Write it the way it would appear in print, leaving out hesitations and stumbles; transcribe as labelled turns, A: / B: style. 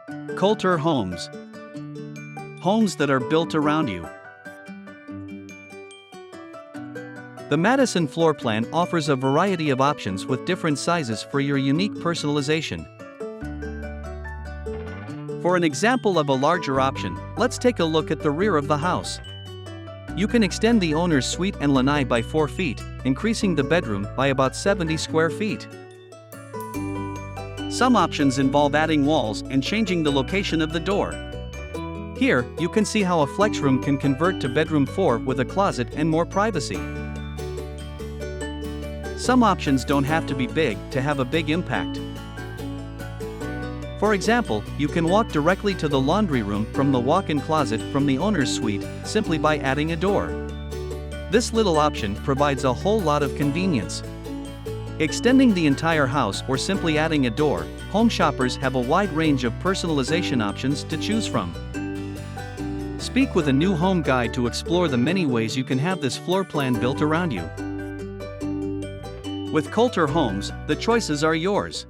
A: Kolter Homes. Homes that are built around you. The Madison floor plan offers a variety of options with different sizes for your unique personalization. For an example of a larger option, let's take a look at the rear of the house. You can extend the owner's suite and lanai by 4 feet, increasing the bedroom by about 70 square feet. Some options involve adding walls and changing the location of the door. Here, you can see how a flex room can convert to bedroom 4 with a closet and more privacy. Some options don't have to be big to have a big impact. For example, you can walk directly to the laundry room from the walk-in closet from the owner's suite, simply by adding a door. This little option provides a whole lot of convenience. Extending the entire house or simply adding a door, home shoppers have a wide range of personalization options to choose from. Speak with a new home guide to explore the many ways you can have this floor plan built around you. With Kolter Homes, the choices are yours.